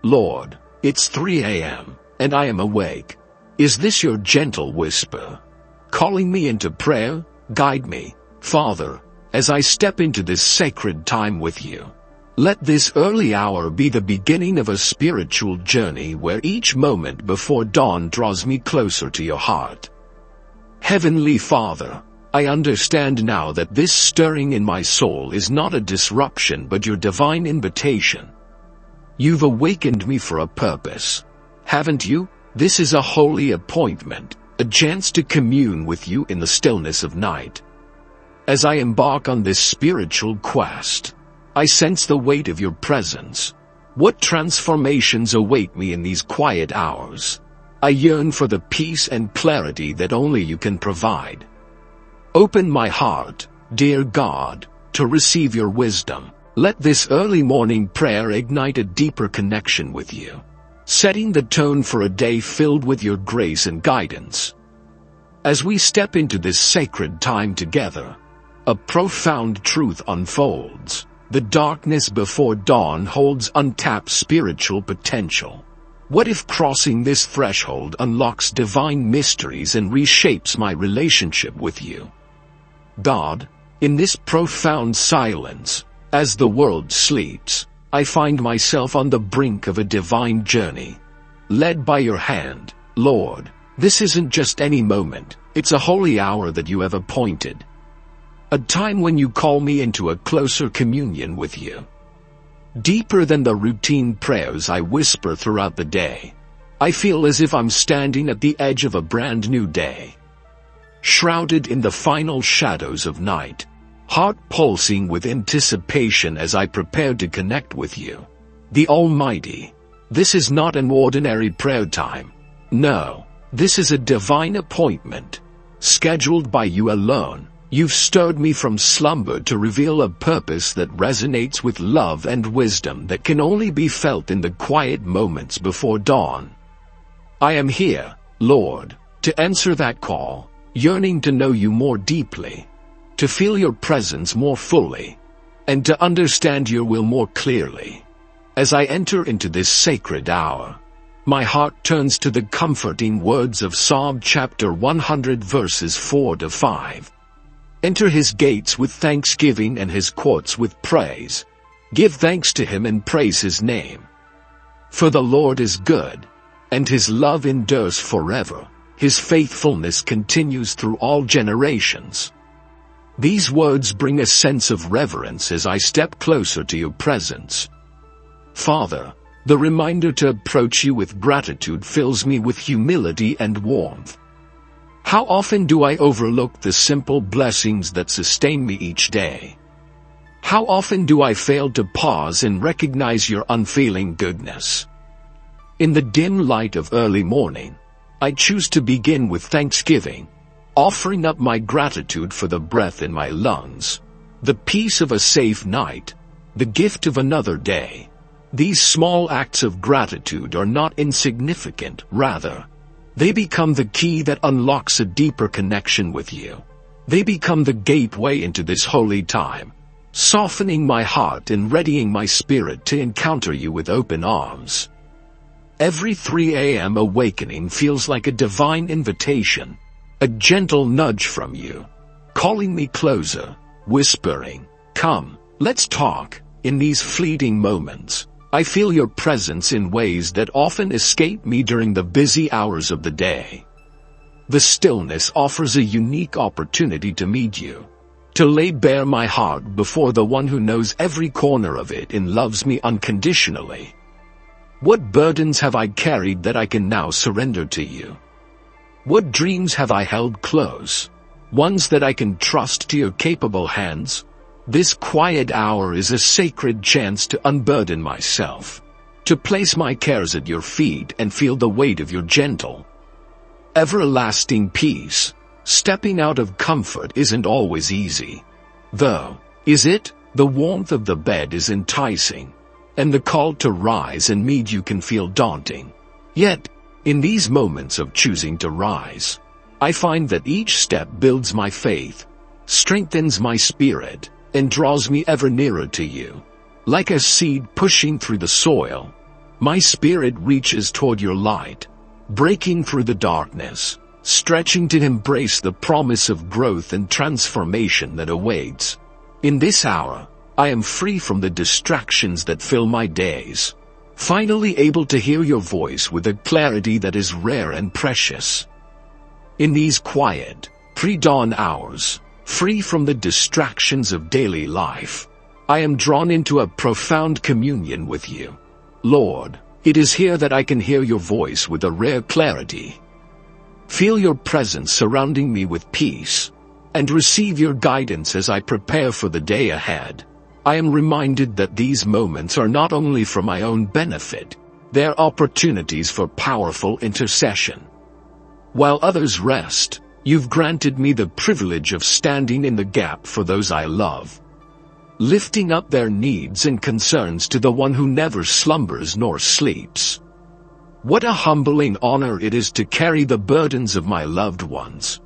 Lord, it's 3 a.m., and I am awake. Is this your gentle whisper, calling me into prayer? Guide me, Father, as I step into this sacred time with you. Let this early hour be the beginning of a spiritual journey where each moment before dawn draws me closer to your heart. Heavenly Father, I understand now that this stirring in my soul is not a disruption but your divine invitation. You've awakened me for a purpose, haven't you? This is a holy appointment, a chance to commune with you in the stillness of night. As I embark on this spiritual quest, I sense the weight of your presence. What transformations await me in these quiet hours? I yearn for the peace and clarity that only you can provide. Open my heart, dear God, to receive your wisdom. Let this early morning prayer ignite a deeper connection with you, setting the tone for a day filled with your grace and guidance. As we step into this sacred time together, a profound truth unfolds. The darkness before dawn holds untapped spiritual potential. What if crossing this threshold unlocks divine mysteries and reshapes my relationship with you? God, in this profound silence, as the world sleeps, I find myself on the brink of a divine journey. Led by your hand, Lord, this isn't just any moment, it's a holy hour that you have appointed. A time when you call me into a closer communion with you. Deeper than the routine prayers I whisper throughout the day, I feel as if I'm standing at the edge of a brand new day. Shrouded in the final shadows of night, heart pulsing with anticipation as I prepare to connect with you, the Almighty. This is not an ordinary prayer time. No, this is a divine appointment, scheduled by you alone. You've stirred me from slumber to reveal a purpose that resonates with love and wisdom that can only be felt in the quiet moments before dawn. I am here, Lord, to answer that call, yearning to know you more deeply, to feel your presence more fully, and to understand your will more clearly. As I enter into this sacred hour, my heart turns to the comforting words of Psalm chapter 100 verses 4 to 5. Enter his gates with thanksgiving and his courts with praise. Give thanks to him and praise his name. For the Lord is good, and his love endures forever. His faithfulness continues through all generations. These words bring a sense of reverence as I step closer to your presence. Father, the reminder to approach you with gratitude fills me with humility and warmth. How often do I overlook the simple blessings that sustain me each day? How often do I fail to pause and recognize your unfailing goodness? In the dim light of early morning, I choose to begin with thanksgiving, offering up my gratitude for the breath in my lungs, the peace of a safe night, the gift of another day. These small acts of gratitude are not insignificant, rather, they become the key that unlocks a deeper connection with you. They become the gateway into this holy time, softening my heart and readying my spirit to encounter you with open arms. Every 3 a.m. awakening feels like a divine invitation, a gentle nudge from you, calling me closer, whispering, "Come, let's talk." In these fleeting moments, I feel your presence in ways that often escape me during the busy hours of the day. The stillness offers a unique opportunity to meet you, to lay bare my heart before the one who knows every corner of it and loves me unconditionally. What burdens have I carried that I can now surrender to you? What dreams have I held close, ones that I can trust to your capable hands? This quiet hour is a sacred chance to unburden myself, to place my cares at your feet and feel the weight of your gentle, everlasting peace. Stepping out of comfort isn't always easy, though, is it? The warmth of the bed is enticing, and the call to rise and meet you can feel daunting. Yet, in these moments of choosing to rise, I find that each step builds my faith, strengthens my spirit, and draws me ever nearer to you. Like a seed pushing through the soil, My spirit reaches toward your light, breaking through the darkness, stretching to embrace the promise of growth and transformation that awaits. In this hour, I am free from the distractions that fill my days, finally able to hear your voice with a clarity that is rare and precious. In these quiet, pre-dawn hours, free from the distractions of daily life, I am drawn into a profound communion with you. Lord, it is here that I can hear your voice with a rare clarity. Feel your presence surrounding me with peace, and receive your guidance as I prepare for the day ahead. I am reminded that these moments are not only for my own benefit, they are opportunities for powerful intercession. While others rest, you've granted me the privilege of standing in the gap for those I love, lifting up their needs and concerns to the one who never slumbers nor sleeps. What a humbling honor it is to carry the burdens of my loved ones,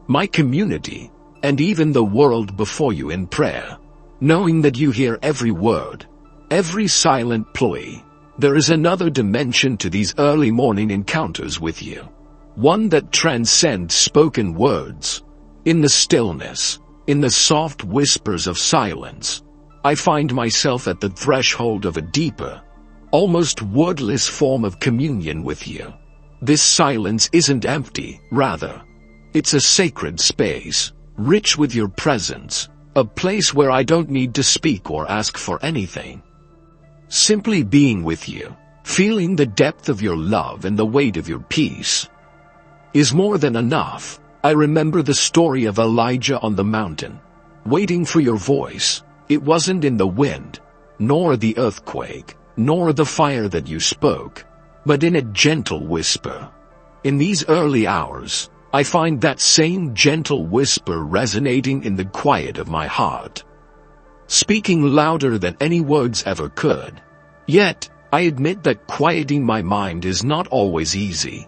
my community, and even the world before you in prayer, knowing that you hear every word, every silent plea. There is another dimension to these early morning encounters with you, one that transcends spoken words. In the stillness, in the soft whispers of silence, I find myself at the threshold of a deeper, almost wordless form of communion with you. This silence isn't empty, rather, it's a sacred space, rich with your presence, a place where I don't need to speak or ask for anything. Simply being with you, feeling the depth of your love and the weight of your peace, is more than enough. I remember the story of Elijah on the mountain, waiting for your voice. It wasn't in the wind, nor the earthquake, nor the fire that you spoke, but in a gentle whisper. In these early hours, I find that same gentle whisper resonating in the quiet of my heart, speaking louder than any words ever could. Yet, I admit that quieting my mind is not always easy.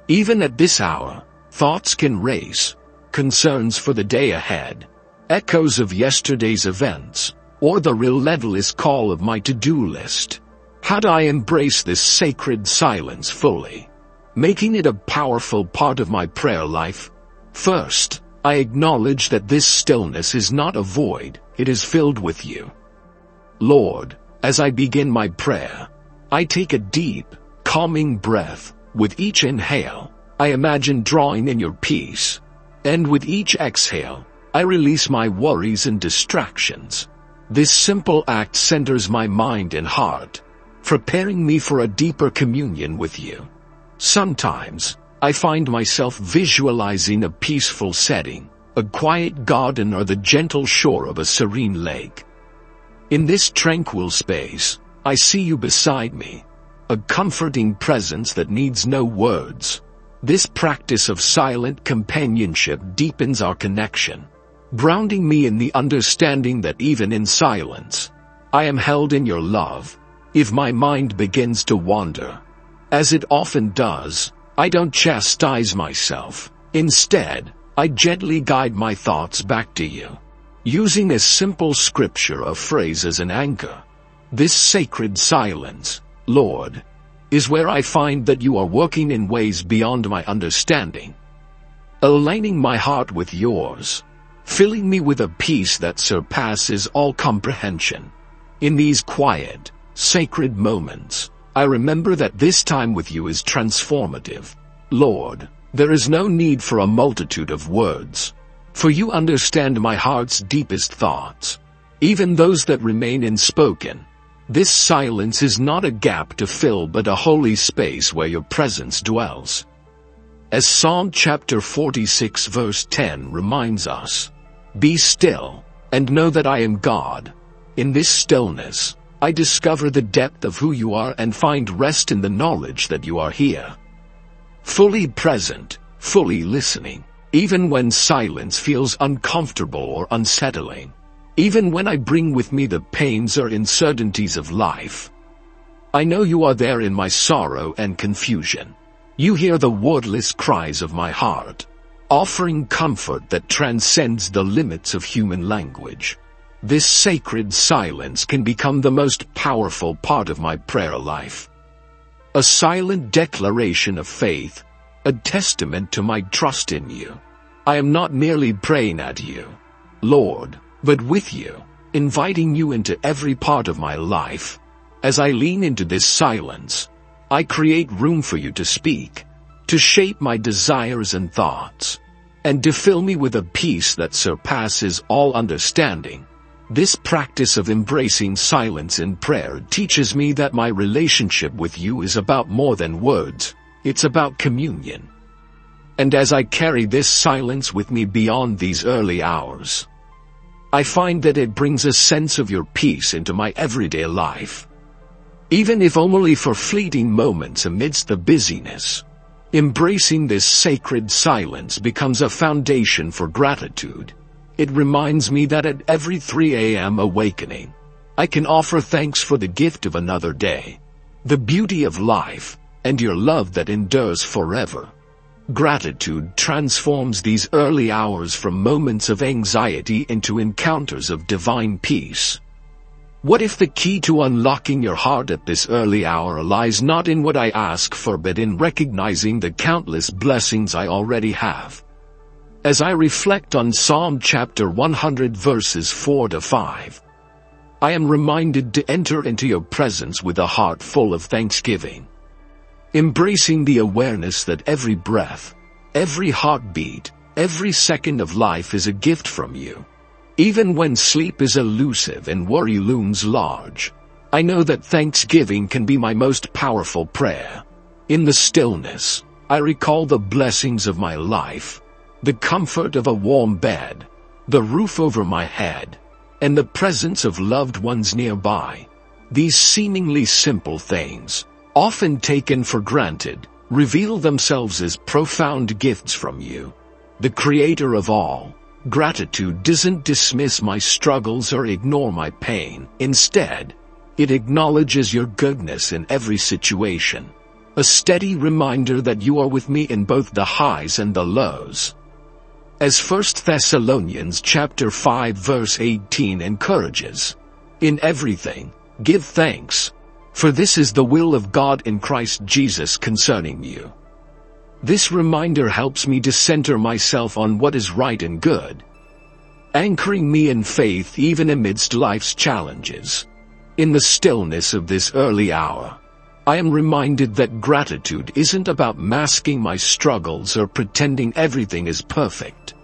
Even at this hour, thoughts can race, concerns for the day ahead, echoes of yesterday's events, or the relentless call of my to-do list. How do I embrace this sacred silence fully, making it a powerful part of my prayer life? First, I acknowledge that this stillness is not a void, it is filled with you. Lord, as I begin my prayer, I take a deep, calming breath. With each inhale, I imagine drawing in your peace, and with each exhale, I release my worries and distractions. This simple act centers my mind and heart, preparing me for a deeper communion with you. Sometimes, I find myself visualizing a peaceful setting, a quiet garden or the gentle shore of a serene lake. In this tranquil space, I see you beside me, a comforting presence that needs no words. This practice of silent companionship deepens our connection, grounding me in the understanding that even in silence, I am held in your love. If my mind begins to wander, as it often does, I don't chastise myself. Instead, I gently guide my thoughts back to you, using a simple scripture or phrase as an anchor. This sacred silence, Lord, is where I find that you are working in ways beyond my understanding, aligning my heart with yours, filling me with a peace that surpasses all comprehension. In these quiet, sacred moments, I remember that this time with you is transformative. Lord, there is no need for a multitude of words, for you understand my heart's deepest thoughts, even those that remain unspoken. This silence is not a gap to fill but a holy space where your presence dwells. As Psalm chapter 46 verse 10 reminds us, "Be still, and know that I am God." In this stillness, I discover the depth of who you are and find rest in the knowledge that you are here, fully present, fully listening, even when silence feels uncomfortable or unsettling. Even when I bring with me the pains or uncertainties of life, I know you are there in my sorrow and confusion. You hear the wordless cries of my heart, offering comfort that transcends the limits of human language. This sacred silence can become the most powerful part of my prayer life. a silent declaration of faith, a testament to my trust in you. I am not merely praying at you, Lord, but with you, inviting you into every part of my life. As I lean into this silence, I create room for you to speak, to shape my desires and thoughts, and to fill me with a peace that surpasses all understanding. This practice of embracing silence in prayer teaches me that my relationship with you is about more than words, it's about communion. And as I carry this silence with me beyond these early hours, I find that it brings a sense of your peace into my everyday life. Even if only for fleeting moments amidst the busyness, embracing this sacred silence becomes a foundation for gratitude. It reminds me that at every 3 a.m. awakening, I can offer thanks for the gift of another day, the beauty of life, and your love that endures forever. Gratitude transforms these early hours from moments of anxiety into encounters of divine peace. What if the key to unlocking your heart at this early hour lies not in what I ask for but in recognizing the countless blessings I already have? As I reflect on Psalm chapter 100 verses 4-5, I am reminded to enter into your presence with a heart full of thanksgiving, embracing the awareness that every breath, every heartbeat, every second of life is a gift from you. Even when sleep is elusive and worry looms large, I know that thanksgiving can be my most powerful prayer. In the stillness, I recall the blessings of my life, the comfort of a warm bed, the roof over my head, and the presence of loved ones nearby. These seemingly simple things, often taken for granted, reveal themselves as profound gifts from you, the Creator of all. Gratitude doesn't dismiss my struggles or ignore my pain. Instead, it acknowledges your goodness in every situation, a steady reminder that you are with me in both the highs and the lows. As 1 Thessalonians chapter 5 verse 18 encourages, "In everything, give thanks, for this is the will of God in Christ Jesus concerning you." This reminder helps me to center myself on what is right and good, anchoring me in faith even amidst life's challenges. In the stillness of this early hour, I am reminded that gratitude isn't about masking my struggles or pretending everything is perfect.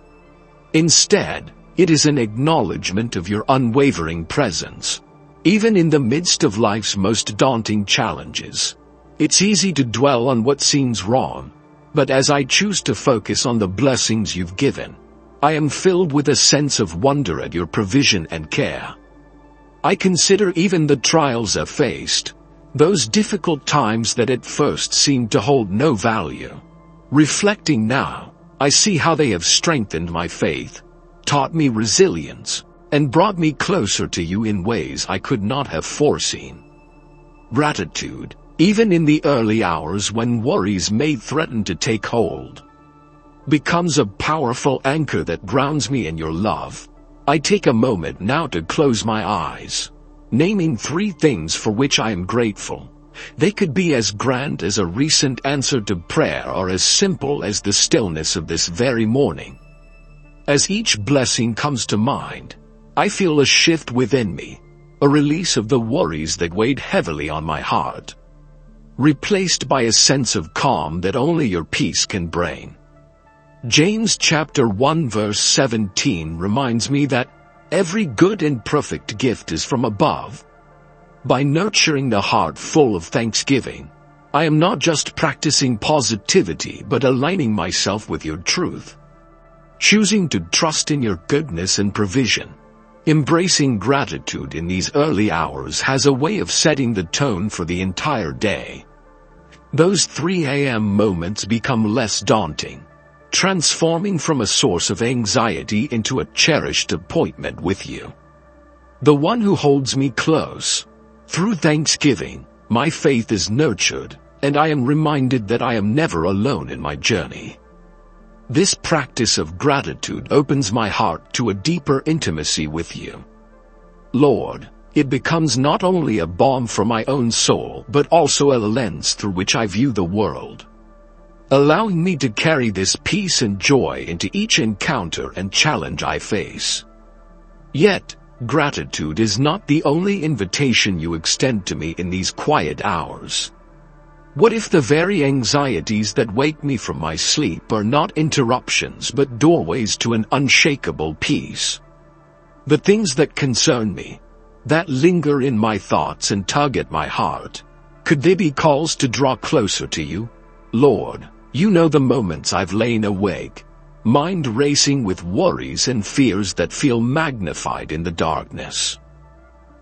Instead, it is an acknowledgement of your unwavering presence, even in the midst of life's most daunting challenges. It's easy to dwell on what seems wrong, but as I choose to focus on the blessings you've given, I am filled with a sense of wonder at your provision and care. I consider even the trials I've faced, those difficult times that at first seemed to hold no value. Reflecting now, I see how they have strengthened my faith, taught me resilience, and brought me closer to you in ways I could not have foreseen. Gratitude, even in the early hours when worries may threaten to take hold, becomes a powerful anchor that grounds me in your love. I take a moment now to close my eyes, naming 3 things for which I am grateful. They could be as grand as a recent answer to prayer or as simple as the stillness of this very morning. As each blessing comes to mind, I feel a shift within me, a release of the worries that weighed heavily on my heart, replaced by a sense of calm that only your peace can bring. James chapter 1 verse 17 reminds me that every good and perfect gift is from above. By nurturing the heart full of thanksgiving, I am not just practicing positivity but aligning myself with your truth, choosing to trust in your goodness and provision. Embracing gratitude in these early hours has a way of setting the tone for the entire day. Those 3 a.m. moments become less daunting, transforming from a source of anxiety into a cherished appointment with you, the one who holds me close. Through thanksgiving, my faith is nurtured, and I am reminded that I am never alone in my journey. This practice of gratitude opens my heart to a deeper intimacy with you. Lord, It becomes not only a balm for my own soul but also a lens through which I view the world, allowing me to carry this peace and joy into each encounter and challenge I face. Yet, gratitude is not the only invitation you extend to me in these quiet hours. What if the very anxieties that wake me from my sleep are not interruptions but doorways to an unshakable peace? The things that concern me, that linger in my thoughts and tug at my heart, could they be calls to draw closer to you? Lord, you know the moments I've lain awake, mind racing with worries and fears that feel magnified in the darkness.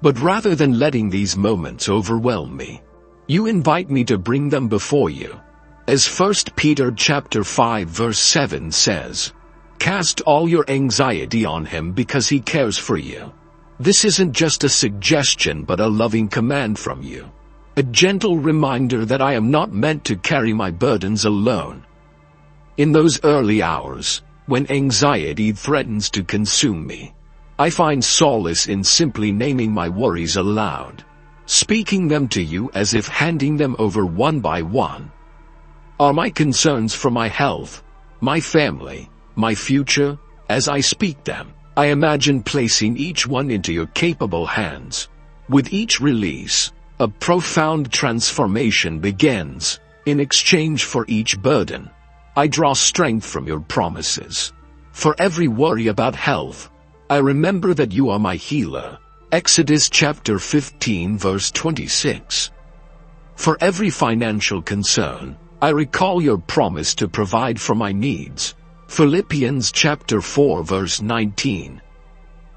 But rather than letting these moments overwhelm me, you invite me to bring them before you. As 1 Peter chapter 5 verse 7 says, "Cast all your anxiety on him because he cares for you." This isn't just a suggestion but a loving command from you. A gentle reminder that I am not meant to carry my burdens alone. In those early hours, when anxiety threatens to consume me, I find solace in simply naming my worries aloud, speaking them to you as if handing them over one by one. Are my concerns for my health, my family, my future? As I speak them, I imagine placing each one into your capable hands. With each release, a profound transformation begins. In exchange for each burden, I draw strength from your promises. For every worry about health, I remember that you are my healer. Exodus chapter 15 verse 26. For every financial concern, I recall your promise to provide for my needs. Philippians chapter 4 verse 19.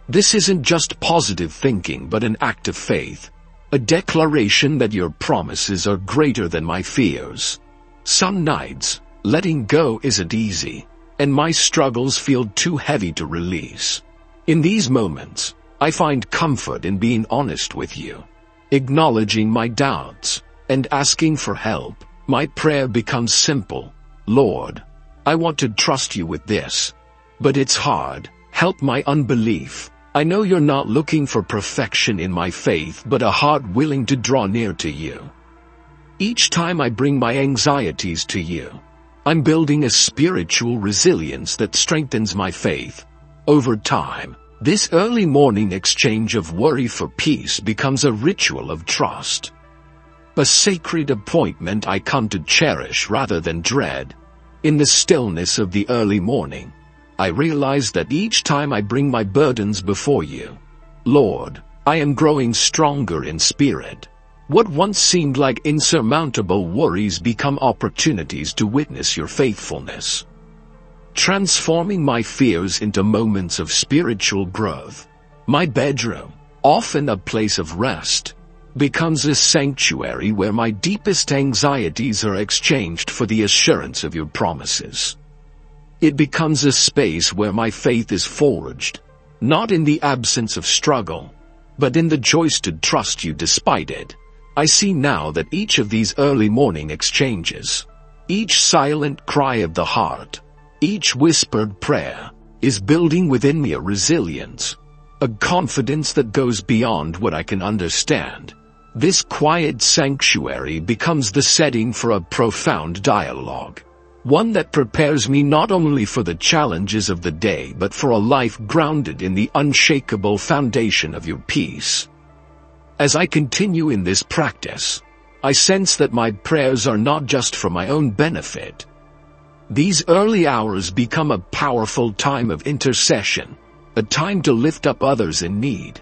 This isn't just positive thinking but an act of faith, a declaration that your promises are greater than my fears. Some nights, letting go isn't easy, and my struggles feel too heavy to release. In these moments, I find comfort in being honest with you, acknowledging my doubts, and asking for help. My prayer becomes simple. Lord, I want to trust you with this, but it's hard. Help my unbelief. I know you're not looking for perfection in my faith but a heart willing to draw near to you. Each time I bring my anxieties to you, I'm building a spiritual resilience that strengthens my faith. Over time, this early morning exchange of worry for peace becomes a ritual of trust, a sacred appointment I come to cherish rather than dread. In the stillness of the early morning, I realize that each time I bring my burdens before you, Lord, I am growing stronger in spirit. What once seemed like insurmountable worries become opportunities to witness your faithfulness, transforming my fears into moments of spiritual growth. My bedroom, often a place of rest, becomes a sanctuary where my deepest anxieties are exchanged for the assurance of your promises. It becomes a space where my faith is forged, not in the absence of struggle, but in the choice to trust you despite it. I see now that each of these early morning exchanges, each silent cry of the heart, each whispered prayer, is building within me a resilience, a confidence that goes beyond what I can understand. This quiet sanctuary becomes the setting for a profound dialogue, one that prepares me not only for the challenges of the day but for a life grounded in the unshakable foundation of your peace. As I continue in this practice, I sense that my prayers are not just for my own benefit. These early hours become a powerful time of intercession, a time to lift up others in need,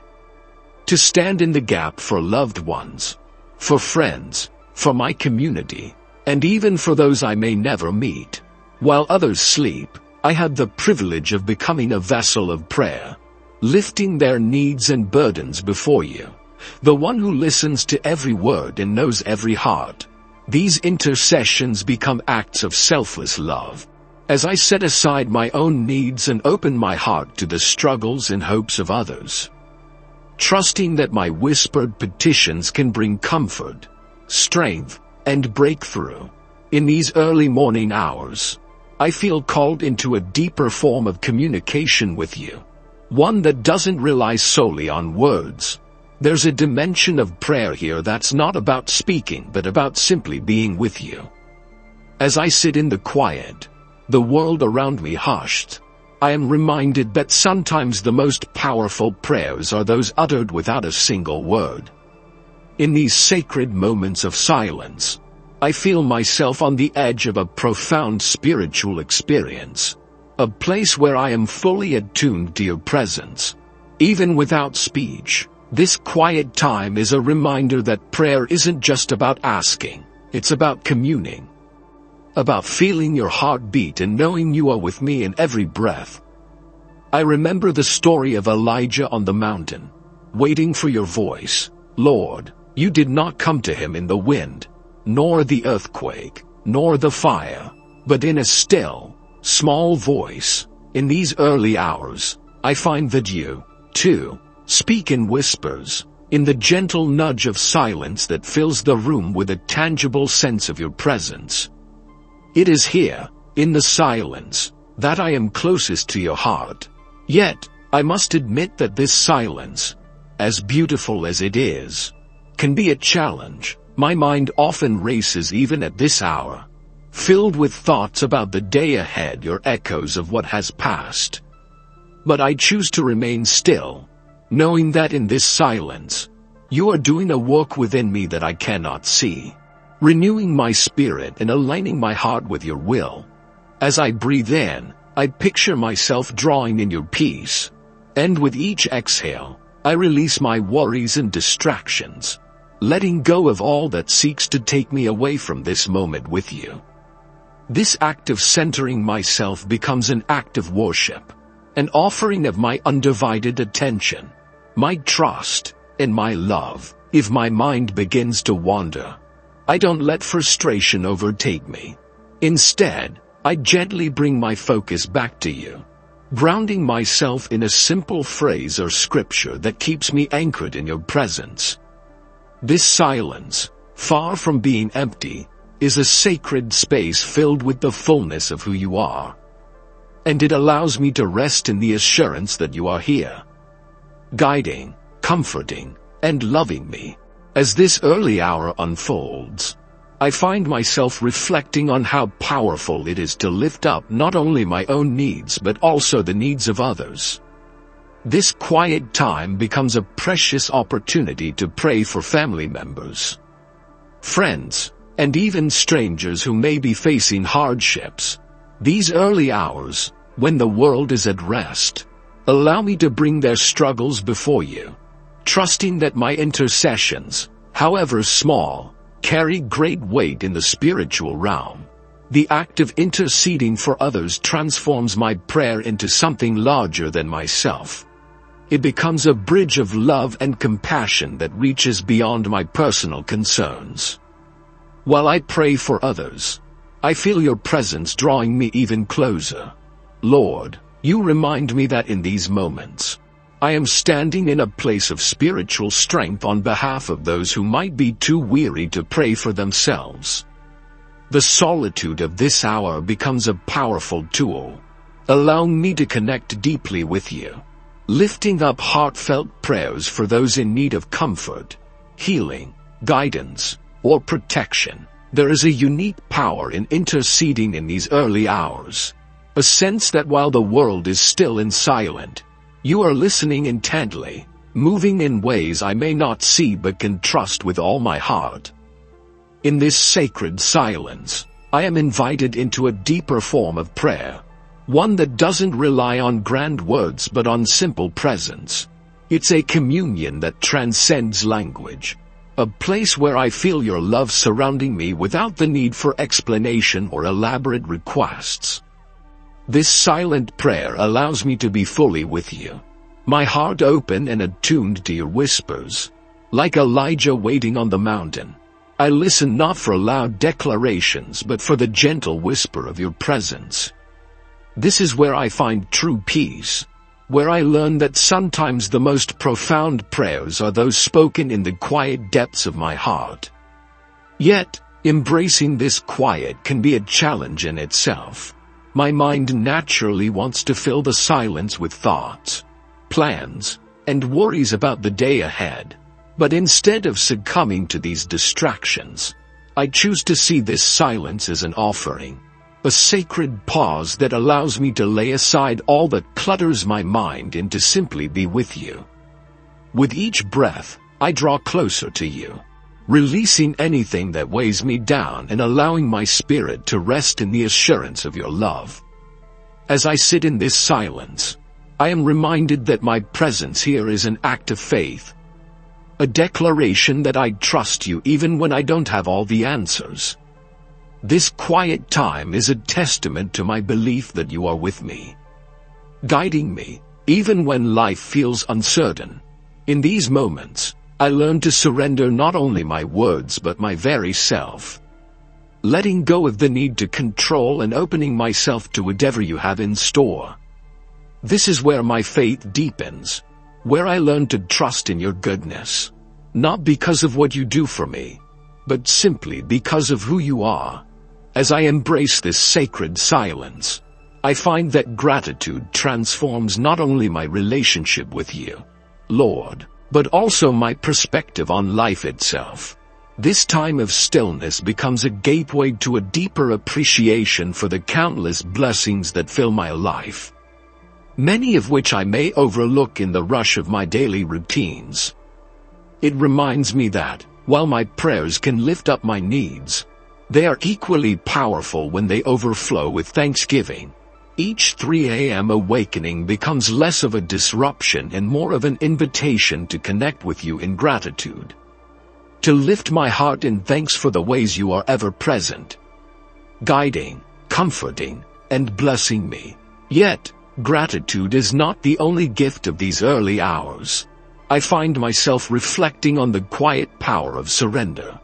to stand in the gap for loved ones, for friends, for my community, and even for those I may never meet. While others sleep, I have the privilege of becoming a vessel of prayer, lifting their needs and burdens before you, the one who listens to every word and knows every heart. These intercessions become acts of selfless love, as I set aside my own needs and open my heart to the struggles and hopes of others, trusting that my whispered petitions can bring comfort, strength, and breakthrough. In these early morning hours, I feel called into a deeper form of communication with you, one that doesn't rely solely on words, There's a dimension of prayer here that's not about speaking but about simply being with you. As I sit in the quiet, the world around me hushed, I am reminded that sometimes the most powerful prayers are those uttered without a single word. In these sacred moments of silence, I feel myself on the edge of a profound spiritual experience, a place where I am fully attuned to your presence. Even without speech, this quiet time is a reminder that prayer isn't just about asking, it's about communing. About feeling your heart beat and knowing you are with me in every breath. I remember the story of Elijah on the mountain, waiting for your voice, Lord. You did not come to him in the wind, nor the earthquake, nor the fire, but in a still, small voice. In these early hours, I find that you, too, speak in whispers, in the gentle nudge of silence that fills the room with a tangible sense of your presence. It is here, in the silence, that I am closest to your heart. Yet, I must admit that this silence, as beautiful as it is, can be a challenge. My mind often races even at this hour, filled with thoughts about the day ahead or echoes of what has passed. But I choose to remain still, knowing that in this silence, you are doing a work within me that I cannot see, renewing my spirit and aligning my heart with your will. As I breathe in, I picture myself drawing in your peace, and with each exhale, I release my worries and distractions, letting go of all that seeks to take me away from this moment with you. This act of centering myself becomes an act of worship, an offering of my undivided attention, my trust, and my love. If my mind begins to wander, I don't let frustration overtake me. Instead, I gently bring my focus back to you, grounding myself in a simple phrase or scripture that keeps me anchored in your presence. This silence, far from being empty, is a sacred space filled with the fullness of who you are. And it allows me to rest in the assurance that you are here, guiding, comforting, and loving me. As this early hour unfolds, I find myself reflecting on how powerful it is to lift up not only my own needs but also the needs of others. This quiet time becomes a precious opportunity to pray for family members, friends, and even strangers who may be facing hardships. These early hours, when the world is at rest, allow me to bring their struggles before you, trusting that my intercessions, however small, carry great weight in the spiritual realm. The act of interceding for others transforms my prayer into something larger than myself. It becomes a bridge of love and compassion that reaches beyond my personal concerns. While I pray for others, I feel your presence drawing me even closer. Lord, you remind me that in these moments, I am standing in a place of spiritual strength on behalf of those who might be too weary to pray for themselves. The solitude of this hour becomes a powerful tool, allowing me to connect deeply with you, lifting up heartfelt prayers for those in need of comfort, healing, guidance, or protection. There is a unique power in interceding in these early hours, a sense that while the world is still and silent, you are listening intently, moving in ways I may not see but can trust with all my heart. In this sacred silence, I am invited into a deeper form of prayer, one that doesn't rely on grand words but on simple presence. It's a communion that transcends language, a place where I feel your love surrounding me without the need for explanation or elaborate requests. This silent prayer allows me to be fully with you, my heart open and attuned to your whispers. Like Elijah waiting on the mountain, I listen not for loud declarations but for the gentle whisper of your presence. This is where I find true peace, where I learn that sometimes the most profound prayers are those spoken in the quiet depths of my heart. Yet, embracing this quiet can be a challenge in itself. My mind naturally wants to fill the silence with thoughts, plans, and worries about the day ahead. But instead of succumbing to these distractions, I choose to see this silence as an offering, a sacred pause that allows me to lay aside all that clutters my mind and to simply be with you. With each breath, I draw closer to you, releasing anything that weighs me down and allowing my spirit to rest in the assurance of your love. As I sit in this silence, I am reminded that my presence here is an act of faith, a declaration that I trust you even when I don't have all the answers. This quiet time is a testament to my belief that you are with me, guiding me, even when life feels uncertain. In these moments, I learn to surrender not only my words but my very self, letting go of the need to control and opening myself to whatever you have in store. This is where my faith deepens, where I learn to trust in your goodness, not because of what you do for me, but simply because of who you are. As I embrace this sacred silence, I find that gratitude transforms not only my relationship with you, Lord, but also my perspective on life itself. This time of stillness becomes a gateway to a deeper appreciation for the countless blessings that fill my life, many of which I may overlook in the rush of my daily routines. It reminds me that, while my prayers can lift up my needs, they are equally powerful when they overflow with thanksgiving. Each 3 a.m. awakening becomes less of a disruption and more of an invitation to connect with you in gratitude, to lift my heart in thanks for the ways you are ever present, guiding, comforting, and blessing me. Yet, gratitude is not the only gift of these early hours. I find myself reflecting on the quiet power of surrender,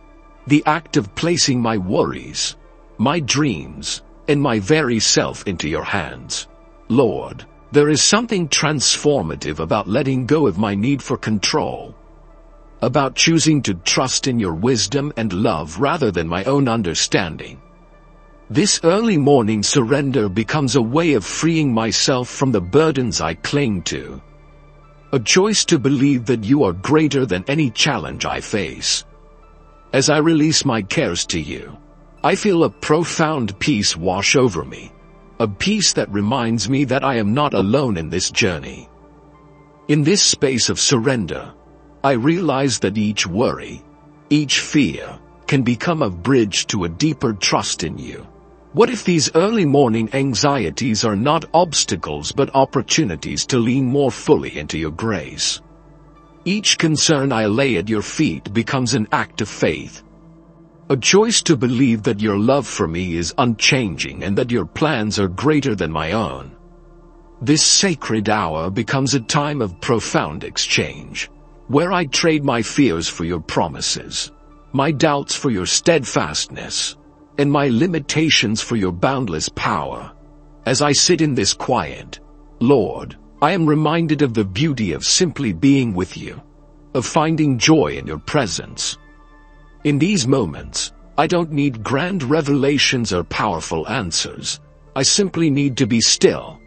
the act of placing my worries, my dreams, and my very self into your hands. Lord, there is something transformative about letting go of my need for control, about choosing to trust in your wisdom and love rather than my own understanding. This early morning surrender becomes a way of freeing myself from the burdens I cling to, a choice to believe that you are greater than any challenge I face. As I release my cares to you, I feel a profound peace wash over me, a peace that reminds me that I am not alone in this journey. In this space of surrender, I realize that each worry, each fear, can become a bridge to a deeper trust in you. What if these early morning anxieties are not obstacles but opportunities to lean more fully into your grace? Each concern I lay at your feet becomes an act of faith, a choice to believe that your love for me is unchanging and that your plans are greater than my own. This sacred hour becomes a time of profound exchange, where I trade my fears for your promises, my doubts for your steadfastness, and my limitations for your boundless power. As I sit in this quiet, Lord, I am reminded of the beauty of simply being with you, of finding joy in your presence. In these moments, I don't need grand revelations or powerful answers. I simply need to be still,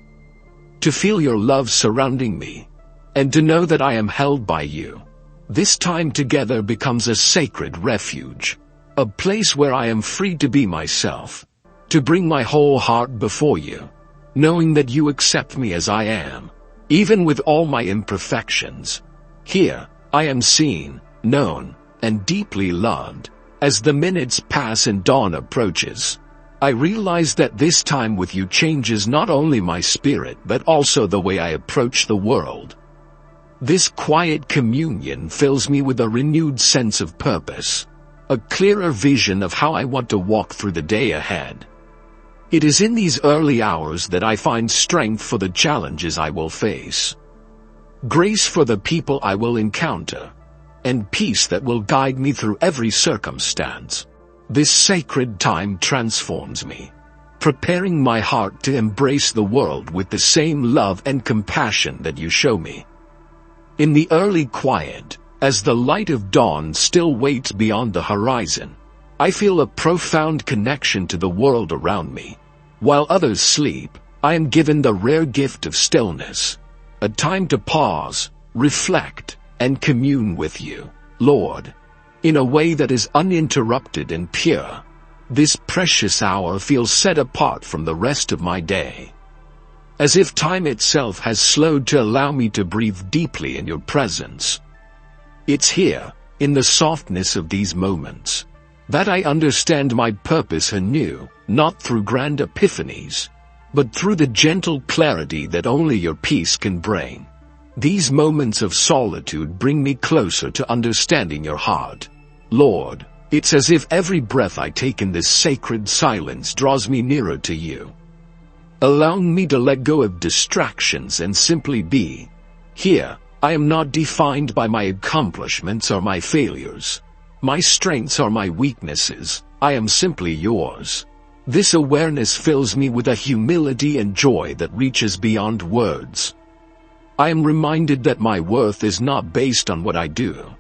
to feel your love surrounding me, and to know that I am held by you. This time together becomes a sacred refuge, a place where I am free to be myself, to bring my whole heart before you, knowing that you accept me as I am, even with all my imperfections. Here, I am seen, known, and deeply loved. As the minutes pass and dawn approaches, I realize that this time with you changes not only my spirit but also the way I approach the world. This quiet communion fills me with a renewed sense of purpose, a clearer vision of how I want to walk through the day ahead. It is in these early hours that I find strength for the challenges I will face, grace for the people I will encounter, and peace that will guide me through every circumstance. This sacred time transforms me, preparing my heart to embrace the world with the same love and compassion that you show me. In the early quiet, as the light of dawn still waits beyond the horizon, I feel a profound connection to the world around me. While others sleep, I am given the rare gift of stillness, a time to pause, reflect, and commune with you. Lord, in a way that is uninterrupted and pure. This precious hour feels set apart from the rest of my day, as if time itself has slowed to allow me to breathe deeply in your presence. It's here, in the softness of these moments, that I understand my purpose anew, not through grand epiphanies, but through the gentle clarity that only your peace can bring. These moments of solitude bring me closer to understanding your heart. Lord, it's as if every breath I take in this sacred silence draws me nearer to you, allowing me to let go of distractions and simply be. Here, I am not defined by my accomplishments or my failures. My strengths or my weaknesses. I am simply yours. This awareness fills me with a humility and joy that reaches beyond words. I am reminded that my worth is not based on what I do,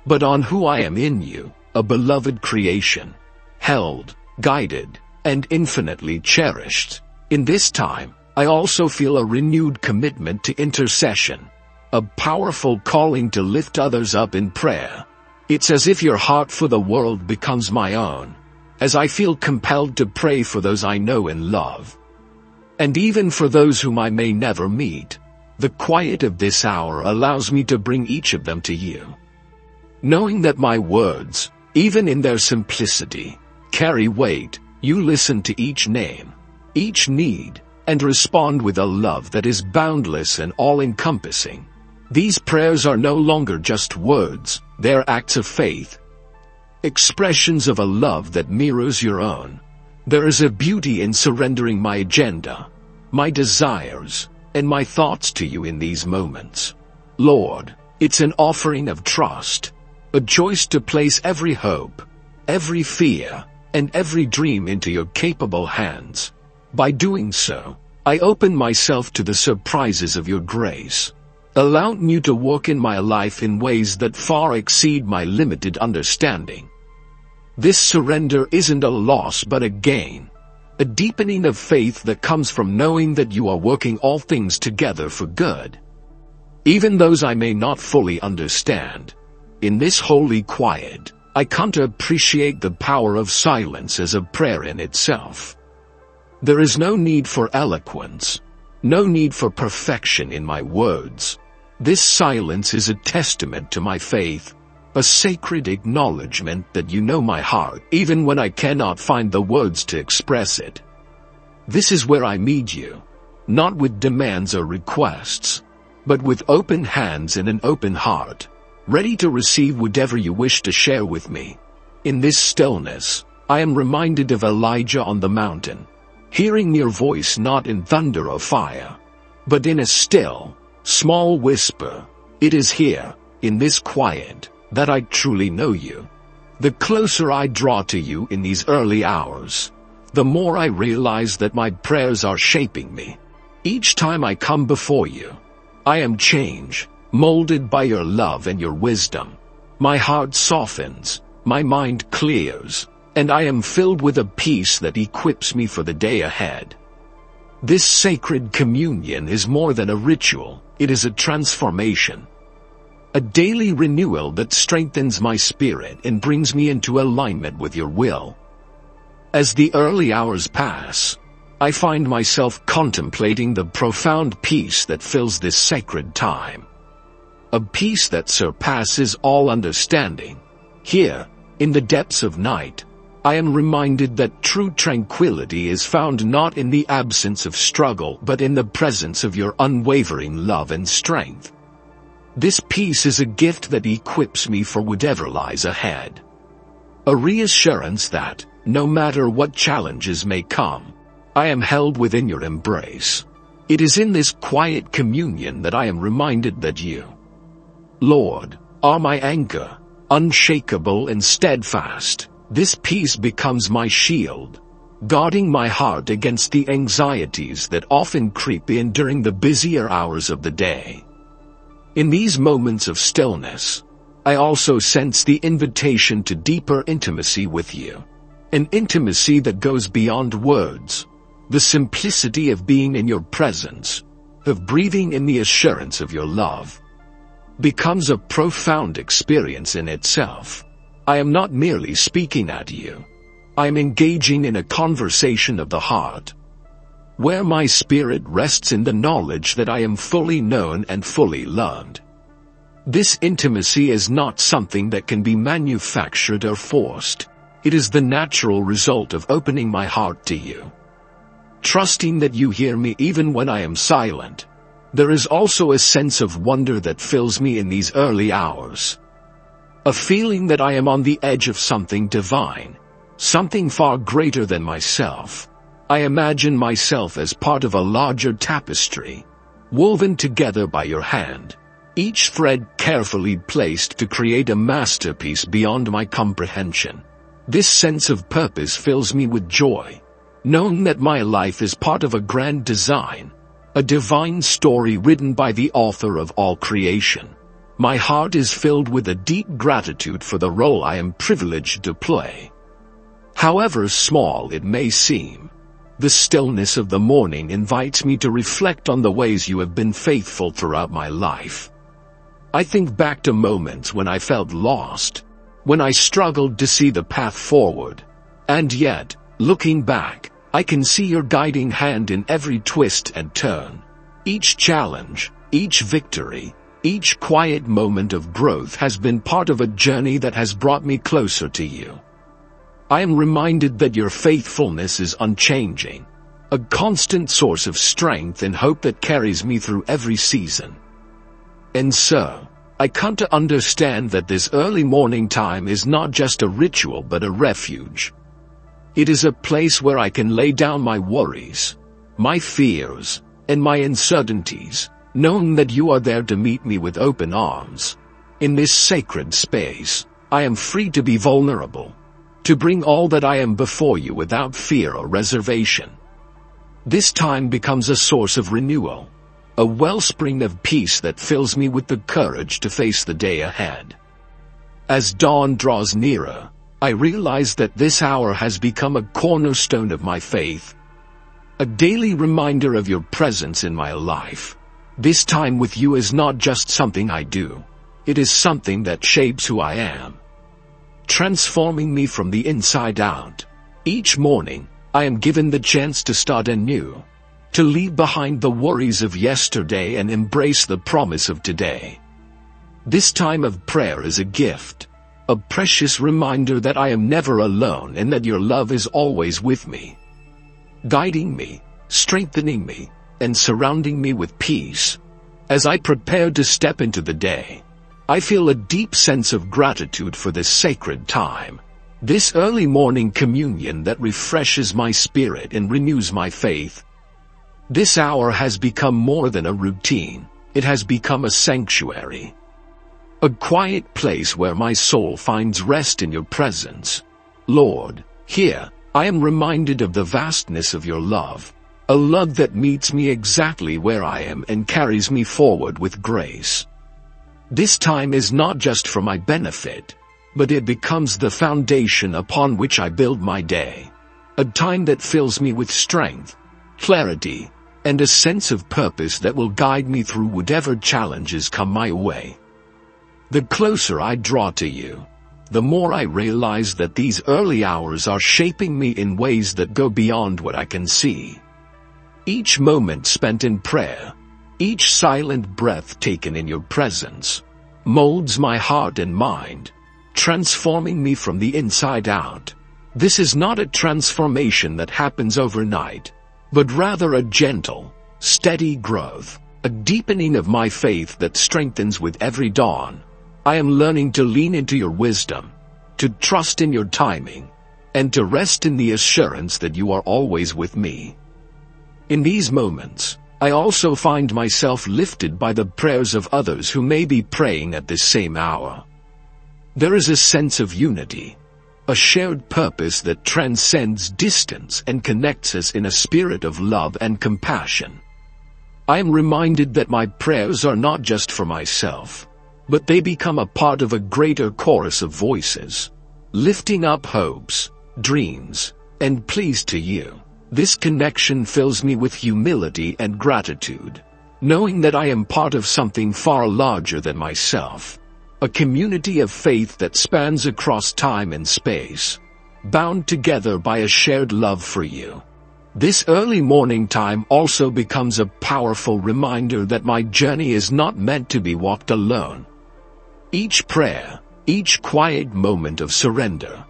but on who I am in you, a beloved creation, held, guided, and infinitely cherished. In this time, I also feel a renewed commitment to intercession, a powerful calling to lift others up in prayer. It's as if your heart for the world becomes my own, as I feel compelled to pray for those I know and love, and even for those whom I may never meet. The quiet of this hour allows me to bring each of them to you, knowing that my words, even in their simplicity, carry weight. You listen to each name, each need, and respond with a love that is boundless and all-encompassing. These prayers are no longer just words, they're acts of faith, expressions of a love that mirrors your own. There is a beauty in surrendering my agenda, my desires, and my thoughts to you in these moments. Lord, it's an offering of trust, a choice to place every hope, every fear, and every dream into your capable hands. By doing so, I open myself to the surprises of your grace, allowing you to work in my life in ways that far exceed my limited understanding. This surrender isn't a loss but a gain, a deepening of faith that comes from knowing that you are working all things together for good, even those I may not fully understand. In this holy quiet, I come to appreciate the power of silence as a prayer in itself. There is no need for eloquence, no need for perfection in my words. This silence is a testament to my faith, a sacred acknowledgement that you know my heart even when I cannot find the words to express it. This is where I meet you, not with demands or requests, but with open hands and an open heart, ready to receive whatever you wish to share with me. In this stillness, I am reminded of Elijah on the mountain, hearing your voice not in thunder or fire, but in a still, small whisper. It is here, in this quiet, that I truly know you. The closer I draw to you in these early hours, the more I realize that my prayers are shaping me. Each time I come before you, I am changed, molded by your love and your wisdom. My heart softens, my mind clears, and I am filled with a peace that equips me for the day ahead. This sacred communion is more than a ritual, it is a transformation, a daily renewal that strengthens my spirit and brings me into alignment with your will. As the early hours pass, I find myself contemplating the profound peace that fills this sacred time, a peace that surpasses all understanding. Here, in the depths of night, I am reminded that true tranquility is found not in the absence of struggle but in the presence of your unwavering love and strength. This peace is a gift that equips me for whatever lies ahead, a reassurance that, no matter what challenges may come, I am held within your embrace. It is in this quiet communion that I am reminded that you, Lord, are my anchor, unshakable and steadfast. This peace becomes my shield, guarding my heart against the anxieties that often creep in during the busier hours of the day. In these moments of stillness, I also sense the invitation to deeper intimacy with you, an intimacy that goes beyond words, the simplicity of being in your presence, of breathing in the assurance of your love. becomes a profound experience in itself. I am not merely speaking at you. I am engaging in a conversation of the heart, where my spirit rests in the knowledge that I am fully known and fully loved. This intimacy is not something that can be manufactured or forced. It is the natural result of opening my heart to you, trusting that you hear me even when I am silent. There is also a sense of wonder that fills me in these early hours. A feeling that I am on the edge of something divine, something far greater than myself. I imagine myself as part of a larger tapestry, woven together by your hand, each thread carefully placed to create a masterpiece beyond my comprehension. This sense of purpose fills me with joy, knowing that my life is part of a grand design, a divine story written by the author of all creation. My heart is filled with a deep gratitude for the role I am privileged to play. However small it may seem, the stillness of the morning invites me to reflect on the ways you have been faithful throughout my life. I think back to moments when I felt lost, when I struggled to see the path forward. And yet, looking back, I can see your guiding hand in every twist and turn. Each challenge, each victory, each quiet moment of growth has been part of a journey that has brought me closer to you. I am reminded that your faithfulness is unchanging, a constant source of strength and hope that carries me through every season. And so, I come to understand that this early morning time is not just a ritual but a refuge. It is a place where I can lay down my worries, my fears, and my uncertainties, knowing that you are there to meet me with open arms. In this sacred space, I am free to be vulnerable, to bring all that I am before you without fear or reservation. This time becomes a source of renewal, a wellspring of peace that fills me with the courage to face the day ahead. As dawn draws nearer, I realize that this hour has become a cornerstone of my faith, a daily reminder of your presence in my life. This time with you is not just something I do, it is something that shapes who I am, transforming me from the inside out. Each morning, I am given the chance to start anew, to leave behind the worries of yesterday and embrace the promise of today. This time of prayer is a gift, a precious reminder that I am never alone and that your love is always with me, guiding me, strengthening me, and surrounding me with peace. As I prepare to step into the day, I feel a deep sense of gratitude for this sacred time, this early morning communion that refreshes my spirit and renews my faith. This hour has become more than a routine, it has become a sanctuary, a quiet place where my soul finds rest in your presence. Lord, here, I am reminded of the vastness of your love, a love that meets me exactly where I am and carries me forward with grace. This time is not just for my benefit, but it becomes the foundation upon which I build my day, a time that fills me with strength, clarity, and a sense of purpose that will guide me through whatever challenges come my way. The closer I draw to you, the more I realize that these early hours are shaping me in ways that go beyond what I can see. Each moment spent in prayer, each silent breath taken in your presence, molds my heart and mind, transforming me from the inside out. This is not a transformation that happens overnight, but rather a gentle, steady growth, a deepening of my faith that strengthens with every dawn. I am learning to lean into your wisdom, to trust in your timing, and to rest in the assurance that you are always with me. In these moments, I also find myself lifted by the prayers of others who may be praying at this same hour. There is a sense of unity, a shared purpose that transcends distance and connects us in a spirit of love and compassion. I am reminded that my prayers are not just for myself, but they become a part of a greater chorus of voices, lifting up hopes, dreams, and pleas to you. This connection fills me with humility and gratitude, knowing that I am part of something far larger than myself. A community of faith that spans across time and space, bound together by a shared love for you. This early morning time also becomes a powerful reminder that my journey is not meant to be walked alone. Each prayer, each quiet moment of surrender,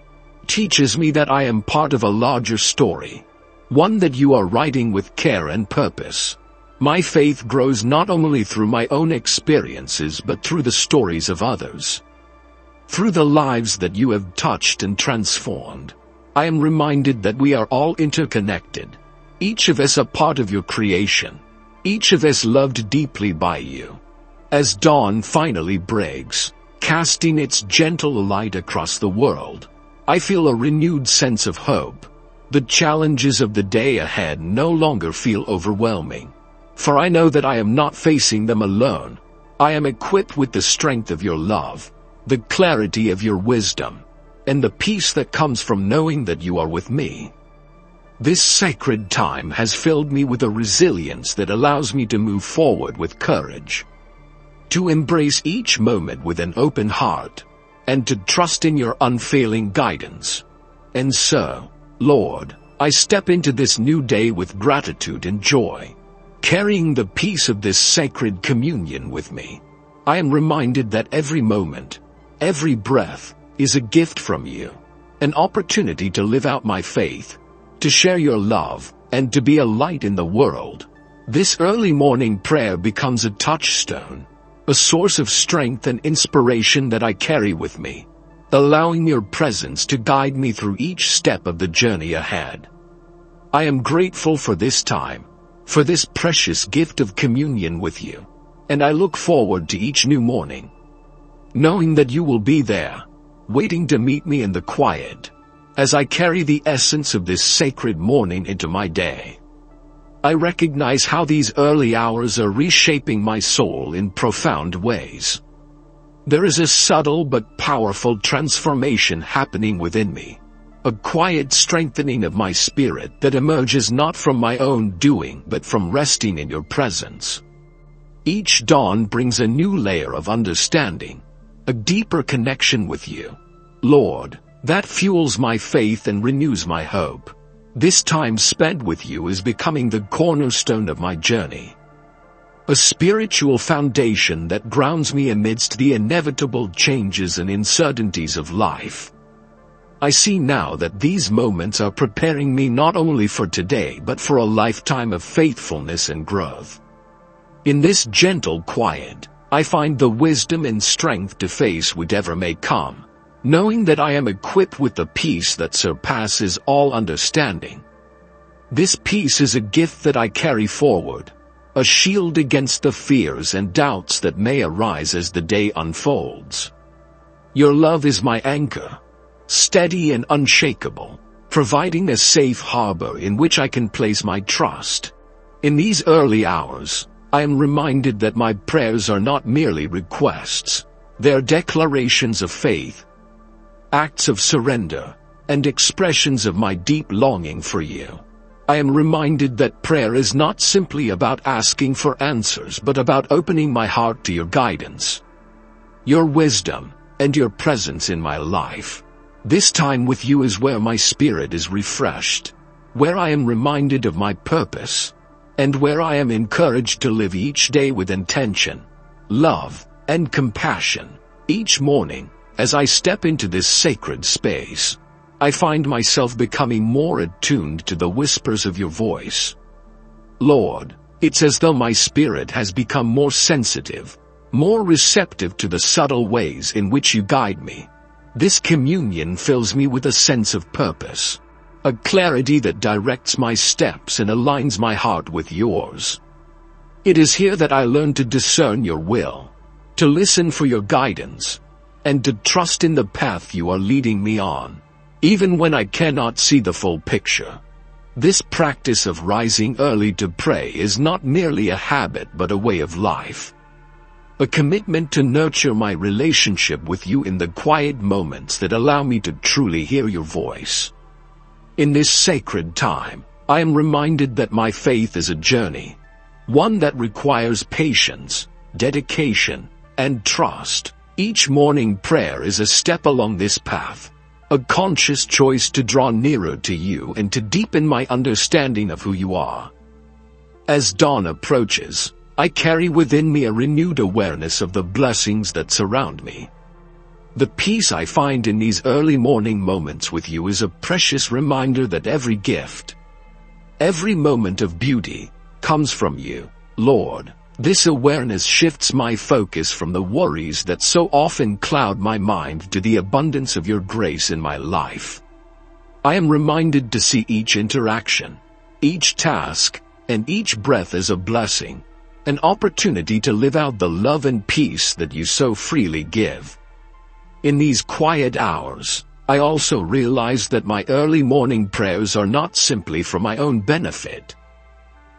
teaches me that I am part of a larger story, one that you are writing with care and purpose. My faith grows not only through my own experiences but through the stories of others. Through the lives that you have touched and transformed, I am reminded that we are all interconnected, each of us a part of your creation, each of us loved deeply by you. As dawn finally breaks, casting its gentle light across the world, I feel a renewed sense of hope. The challenges of the day ahead no longer feel overwhelming, for I know that I am not facing them alone. I am equipped with the strength of your love, the clarity of your wisdom, and the peace that comes from knowing that you are with me. This sacred time has filled me with a resilience that allows me to move forward with courage, to embrace each moment with an open heart, and to trust in your unfailing guidance. And so, Lord, I step into this new day with gratitude and joy, carrying the peace of this sacred communion with me. I am reminded that every moment, every breath, is a gift from you, an opportunity to live out my faith, to share your love, and to be a light in the world. This early morning prayer becomes a touchstone, a source of strength and inspiration that I carry with me, allowing your presence to guide me through each step of the journey ahead. I am grateful for this time, for this precious gift of communion with you, and I look forward to each new morning, knowing that you will be there, waiting to meet me in the quiet, as I carry the essence of this sacred morning into my day. I recognize how these early hours are reshaping my soul in profound ways. There is a subtle but powerful transformation happening within me, a quiet strengthening of my spirit that emerges not from my own doing but from resting in your presence. Each dawn brings a new layer of understanding, a deeper connection with you, Lord, that fuels my faith and renews my hope. This time spent with you is becoming the cornerstone of my journey, a spiritual foundation that grounds me amidst the inevitable changes and uncertainties of life. I see now that these moments are preparing me not only for today but for a lifetime of faithfulness and growth. In this gentle quiet, I find the wisdom and strength to face whatever may come, knowing that I am equipped with the peace that surpasses all understanding. This peace is a gift that I carry forward, a shield against the fears and doubts that may arise as the day unfolds. Your love is my anchor, steady and unshakable, providing a safe harbor in which I can place my trust. In these early hours, I am reminded that my prayers are not merely requests, they are declarations of faith, acts of surrender, and expressions of my deep longing for you. I am reminded that prayer is not simply about asking for answers but about opening my heart to your guidance, your wisdom, and your presence in my life. This time with you is where my spirit is refreshed, where I am reminded of my purpose, and where I am encouraged to live each day with intention, love, and compassion. Each morning, as I step into this sacred space, I find myself becoming more attuned to the whispers of your voice. Lord, it's as though my spirit has become more sensitive, more receptive to the subtle ways in which you guide me. This communion fills me with a sense of purpose, a clarity that directs my steps and aligns my heart with yours. It is here that I learn to discern your will, to listen for your guidance, and to trust in the path you are leading me on, even when I cannot see the full picture. This practice of rising early to pray is not merely a habit but a way of life, a commitment to nurture my relationship with you in the quiet moments that allow me to truly hear your voice. In this sacred time, I am reminded that my faith is a journey, one that requires patience, dedication, and trust. Each morning prayer is a step along this path, a conscious choice to draw nearer to you and to deepen my understanding of who you are. As dawn approaches, I carry within me a renewed awareness of the blessings that surround me. The peace I find in these early morning moments with you is a precious reminder that every gift, every moment of beauty, comes from you, Lord. This awareness shifts my focus from the worries that so often cloud my mind to the abundance of your grace in my life. I am reminded to see each interaction, each task, and each breath as a blessing, an opportunity to live out the love and peace that you so freely give. In these quiet hours, I also realize that my early morning prayers are not simply for my own benefit.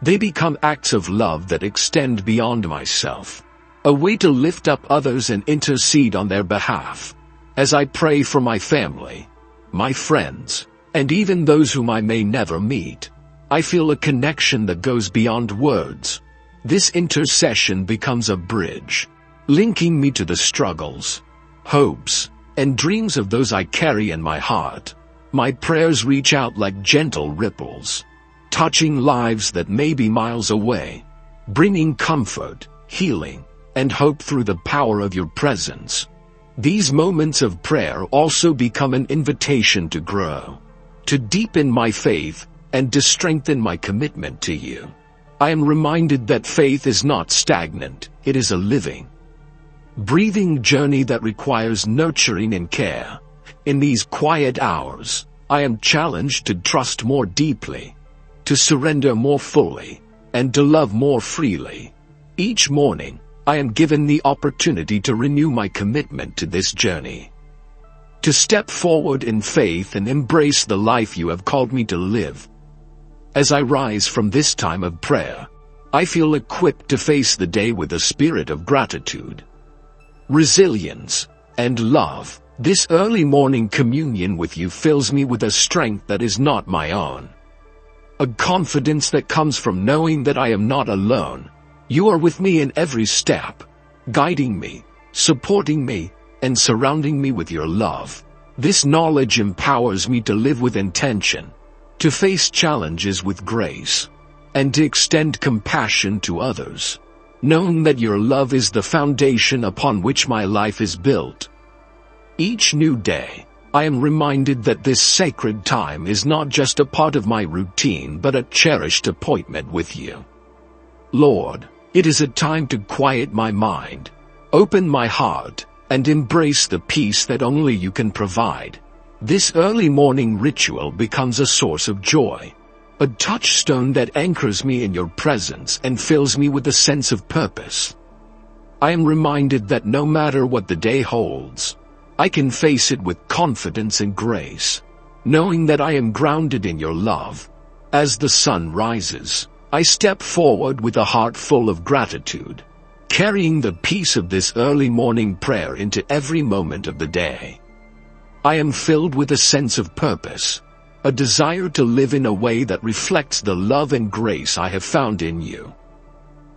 They become acts of love that extend beyond myself, a way to lift up others and intercede on their behalf. As I pray for my family, my friends, and even those whom I may never meet, I feel a connection that goes beyond words. This intercession becomes a bridge, linking me to the struggles, hopes, and dreams of those I carry in my heart. My prayers reach out like gentle ripples, touching lives that may be miles away, bringing comfort, healing, and hope through the power of your presence. These moments of prayer also become an invitation to grow, to deepen my faith, and to strengthen my commitment to you. I am reminded that faith is not stagnant, it is a living, breathing journey that requires nurturing and care. In these quiet hours, I am challenged to trust more deeply, to surrender more fully, and to love more freely. Each morning, I am given the opportunity to renew my commitment to this journey, to step forward in faith and embrace the life you have called me to live. As I rise from this time of prayer, I feel equipped to face the day with a spirit of gratitude, resilience, and love. This early morning communion with you fills me with a strength that is not my own, a confidence that comes from knowing that I am not alone. You are with me in every step, guiding me, supporting me, and surrounding me with your love. This knowledge empowers me to live with intention, to face challenges with grace, and to extend compassion to others, knowing that your love is the foundation upon which my life is built. Each new day, I am reminded that this sacred time is not just a part of my routine but a cherished appointment with you. Lord, it is a time to quiet my mind, open my heart, and embrace the peace that only you can provide. This early morning ritual becomes a source of joy, a touchstone that anchors me in your presence and fills me with a sense of purpose. I am reminded that no matter what the day holds, I can face it with confidence and grace, knowing that I am grounded in your love. As the sun rises, I step forward with a heart full of gratitude, carrying the peace of this early morning prayer into every moment of the day. I am filled with a sense of purpose, a desire to live in a way that reflects the love and grace I have found in you.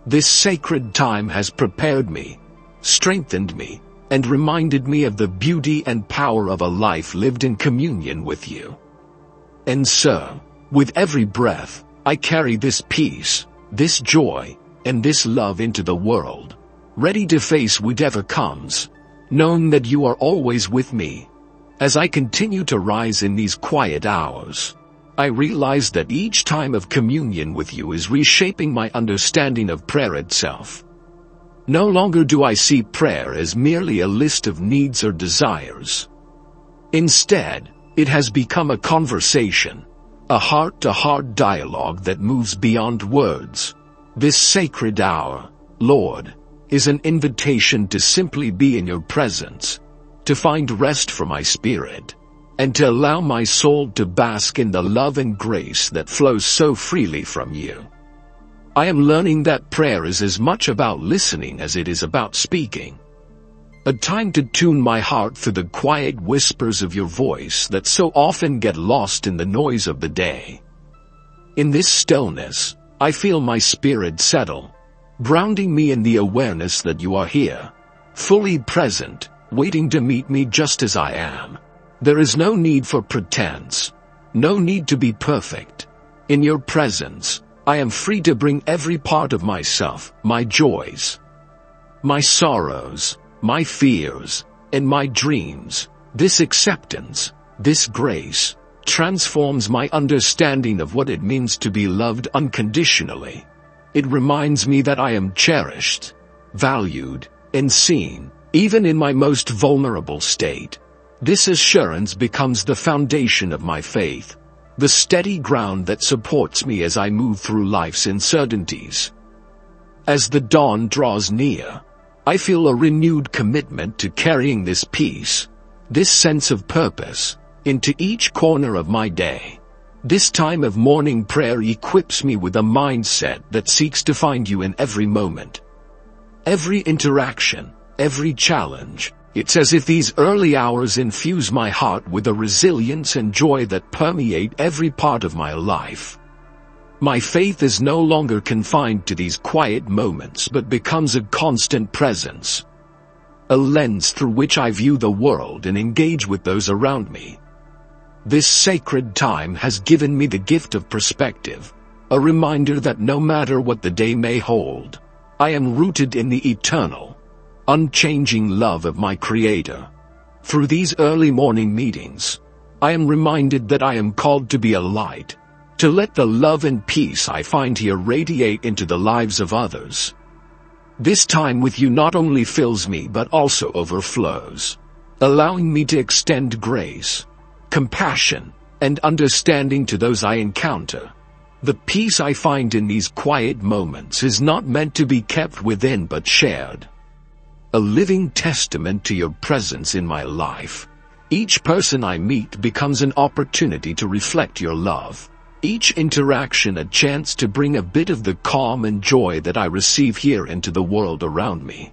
This sacred time has prepared me, strengthened me, and reminded me of the beauty and power of a life lived in communion with you. And so, with every breath, I carry this peace, this joy, and this love into the world, ready to face whatever comes, knowing that you are always with me. As I continue to rise in these quiet hours, I realize that each time of communion with you is reshaping my understanding of prayer itself. No longer do I see prayer as merely a list of needs or desires. Instead, it has become a conversation, a heart-to-heart dialogue that moves beyond words. This sacred hour, Lord, is an invitation to simply be in your presence, to find rest for my spirit, and to allow my soul to bask in the love and grace that flows so freely from you. I am learning that prayer is as much about listening as it is about speaking. A time to tune my heart for the quiet whispers of your voice that so often get lost in the noise of the day. In this stillness, I feel my spirit settle, grounding me in the awareness that you are here, fully present, waiting to meet me just as I am. There is no need for pretense, no need to be perfect. In your presence, I am free to bring every part of myself, my joys, my sorrows, my fears, and my dreams. This acceptance, this grace, transforms my understanding of what it means to be loved unconditionally. It reminds me that I am cherished, valued, and seen, even in my most vulnerable state. This assurance becomes the foundation of my faith, the steady ground that supports me as I move through life's uncertainties. As the dawn draws near, I feel a renewed commitment to carrying this peace, this sense of purpose, into each corner of my day. This time of morning prayer equips me with a mindset that seeks to find you in every moment, every interaction, every challenge. It's as if these early hours infuse my heart with a resilience and joy that permeate every part of my life. My faith is no longer confined to these quiet moments but becomes a constant presence, a lens through which I view the world and engage with those around me. This sacred time has given me the gift of perspective, a reminder that no matter what the day may hold, I am rooted in the eternal, unchanging love of my Creator. Through these early morning meetings, I am reminded that I am called to be a light, to let the love and peace I find here radiate into the lives of others. This time with you not only fills me but also overflows, allowing me to extend grace, compassion, and understanding to those I encounter. The peace I find in these quiet moments is not meant to be kept within but shared, a living testament to your presence in my life. Each person I meet becomes an opportunity to reflect your love, each interaction a chance to bring a bit of the calm and joy that I receive here into the world around me.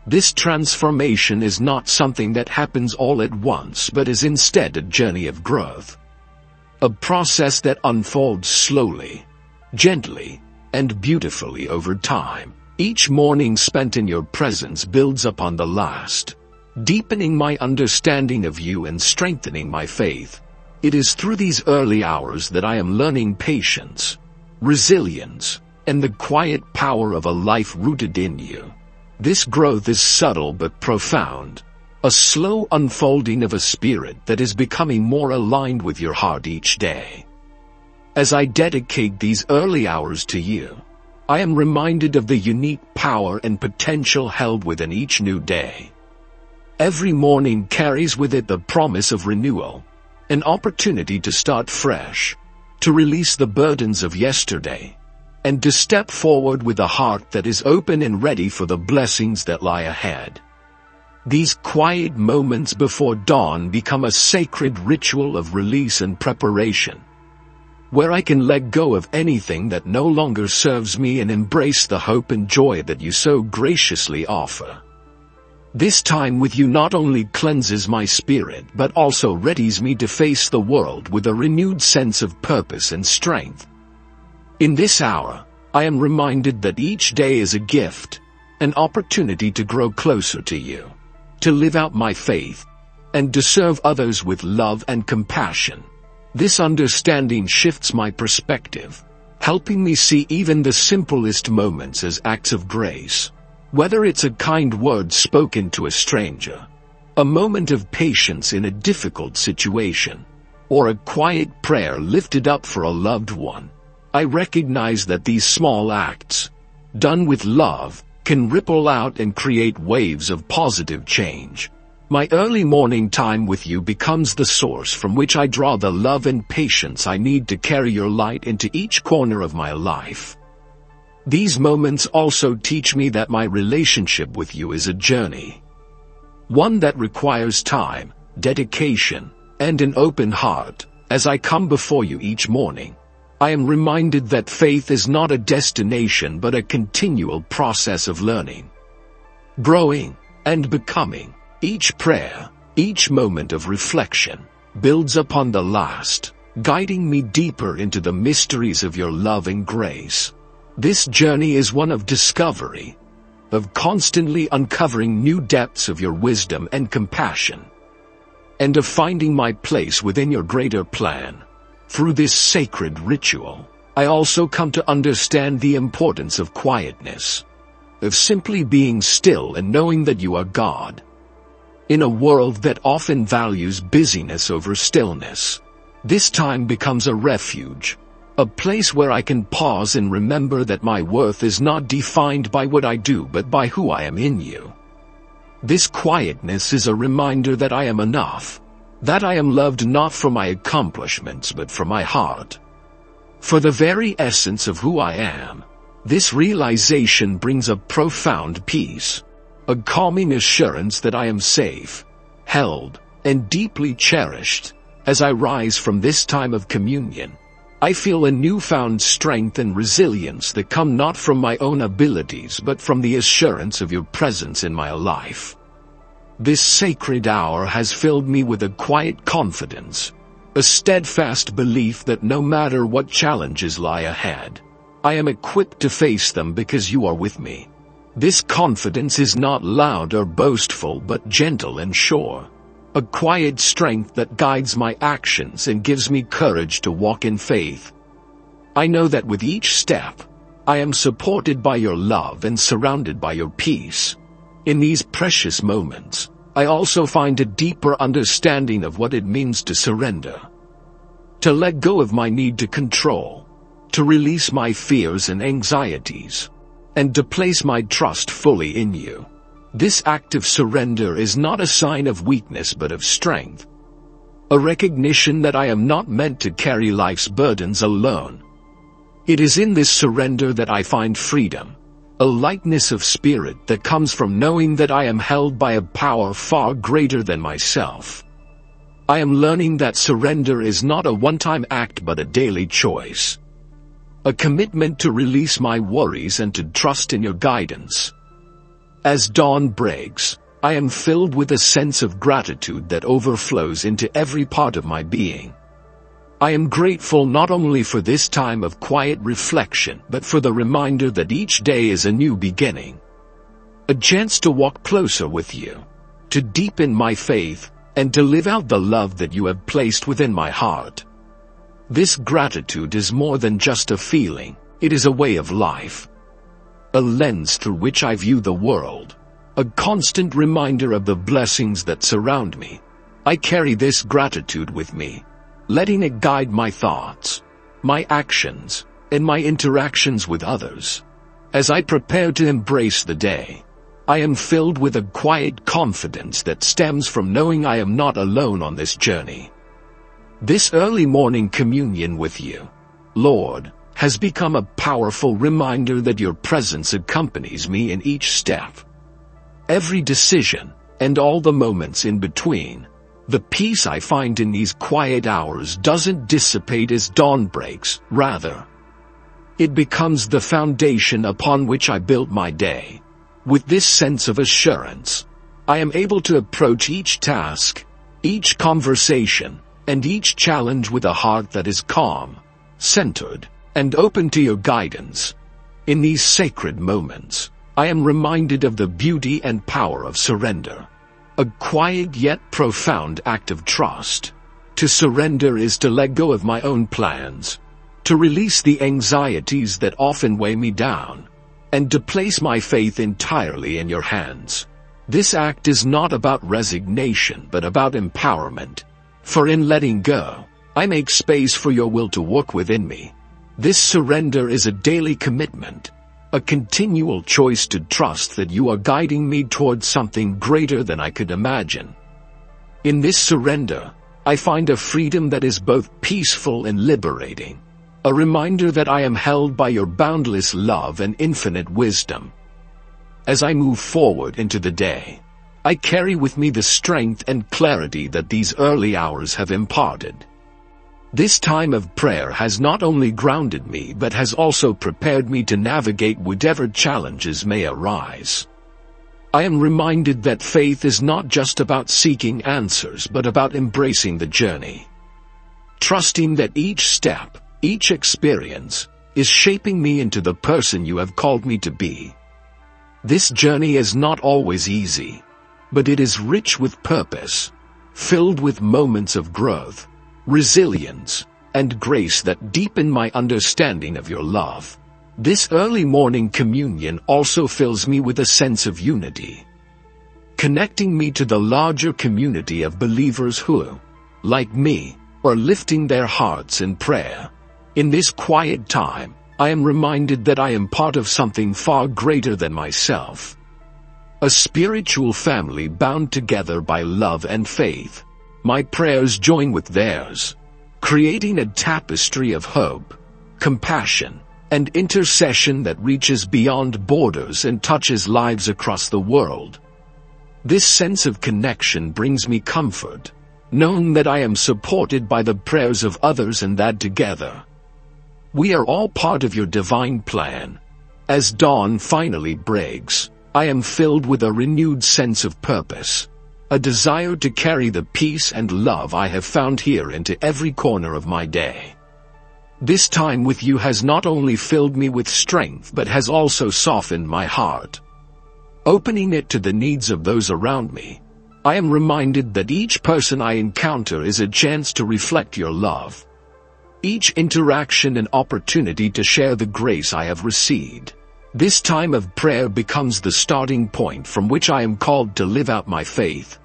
This transformation is not something that happens all at once but is instead a journey of growth, a process that unfolds slowly, gently, and beautifully over time. Each morning spent in your presence builds upon the last, deepening my understanding of you and strengthening my faith. It is through these early hours that I am learning patience, resilience, and the quiet power of a life rooted in you. This growth is subtle but profound, a slow unfolding of a spirit that is becoming more aligned with your heart each day. As I dedicate these early hours to you, I am reminded of the unique power and potential held within each new day. Every morning carries with it the promise of renewal, an opportunity to start fresh, to release the burdens of yesterday, and to step forward with a heart that is open and ready for the blessings that lie ahead. These quiet moments before dawn become a sacred ritual of release and preparation, where I can let go of anything that no longer serves me and embrace the hope and joy that you so graciously offer. This time with you not only cleanses my spirit but also readies me to face the world with a renewed sense of purpose and strength. In this hour, I am reminded that each day is a gift, an opportunity to grow closer to you, to live out my faith, and to serve others with love and compassion. This understanding shifts my perspective, helping me see even the simplest moments as acts of grace. Whether it's a kind word spoken to a stranger, a moment of patience in a difficult situation, or a quiet prayer lifted up for a loved one, I recognize that these small acts, done with love, can ripple out and create waves of positive change. My early morning time with you becomes the source from which I draw the love and patience I need to carry your light into each corner of my life. These moments also teach me that my relationship with you is a journey, one that requires time, dedication, and an open heart. As I come before you each morning, I am reminded that faith is not a destination but a continual process of learning, growing, and becoming. Each prayer, each moment of reflection, builds upon the last, guiding me deeper into the mysteries of your love and grace. This journey is one of discovery, of constantly uncovering new depths of your wisdom and compassion, and of finding my place within your greater plan. Through this sacred ritual, I also come to understand the importance of quietness, of simply being still and knowing that you are God. In a world that often values busyness over stillness, this time becomes a refuge, a place where I can pause and remember that my worth is not defined by what I do but by who I am in you. This quietness is a reminder that I am enough, that I am loved not for my accomplishments but for my heart, for the very essence of who I am. This realization brings a profound peace, a calming assurance that I am safe, held, and deeply cherished. As I rise from this time of communion, I feel a newfound strength and resilience that come not from my own abilities but from the assurance of your presence in my life. This sacred hour has filled me with a quiet confidence, a steadfast belief that no matter what challenges lie ahead, I am equipped to face them because you are with me. This confidence is not loud or boastful but gentle and sure, a quiet strength that guides my actions and gives me courage to walk in faith. I know that with each step, I am supported by your love and surrounded by your peace. In these precious moments, I also find a deeper understanding of what it means to surrender, to let go of my need to control, to release my fears and anxieties, and to place my trust fully in you. This act of surrender is not a sign of weakness but of strength, a recognition that I am not meant to carry life's burdens alone. It is in this surrender that I find freedom, a lightness of spirit that comes from knowing that I am held by a power far greater than myself. I am learning that surrender is not a one-time act but a daily choice, a commitment to release my worries and to trust in your guidance. As dawn breaks, I am filled with a sense of gratitude that overflows into every part of my being. I am grateful not only for this time of quiet reflection but for the reminder that each day is a new beginning, a chance to walk closer with you, to deepen my faith, and to live out the love that you have placed within my heart. This gratitude is more than just a feeling, it is a way of life, a lens through which I view the world, a constant reminder of the blessings that surround me. I carry this gratitude with me, letting it guide my thoughts, my actions, and my interactions with others. As I prepare to embrace the day, I am filled with a quiet confidence that stems from knowing I am not alone on this journey. This early morning communion with you, Lord, has become a powerful reminder that your presence accompanies me in each step, every decision, and all the moments in between. The peace I find in these quiet hours doesn't dissipate as dawn breaks, rather, it becomes the foundation upon which I build my day. With this sense of assurance, I am able to approach each task, each conversation, and each challenge with a heart that is calm, centered, and open to your guidance. In these sacred moments, I am reminded of the beauty and power of surrender, a quiet yet profound act of trust. To surrender is to let go of my own plans, to release the anxieties that often weigh me down, and to place my faith entirely in your hands. This act is not about resignation but about empowerment, for in letting go, I make space for your will to work within me. This surrender is a daily commitment, a continual choice to trust that you are guiding me towards something greater than I could imagine. In this surrender, I find a freedom that is both peaceful and liberating, a reminder that I am held by your boundless love and infinite wisdom. As I move forward into the day, I carry with me the strength and clarity that these early hours have imparted. This time of prayer has not only grounded me but has also prepared me to navigate whatever challenges may arise. I am reminded that faith is not just about seeking answers but about embracing the journey, trusting that each step, each experience, is shaping me into the person you have called me to be. This journey is not always easy, but it is rich with purpose, filled with moments of growth, resilience, and grace that deepen my understanding of your love. This early morning communion also fills me with a sense of unity, connecting me to the larger community of believers who, like me, are lifting their hearts in prayer. In this quiet time, I am reminded that I am part of something far greater than myself. A spiritual family bound together by love and faith. My prayers join with theirs, creating a tapestry of hope, compassion, and intercession that reaches beyond borders and touches lives across the world. This sense of connection brings me comfort, knowing that I am supported by the prayers of others and that together, we are all part of your divine plan. As dawn finally breaks, I am filled with a renewed sense of purpose, a desire to carry the peace and love I have found here into every corner of my day. This time with you has not only filled me with strength but has also softened my heart, opening it to the needs of those around me. I am reminded that each person I encounter is a chance to reflect your love, each interaction an opportunity to share the grace I have received. This time of prayer becomes the starting point from which I am called to live out my faith,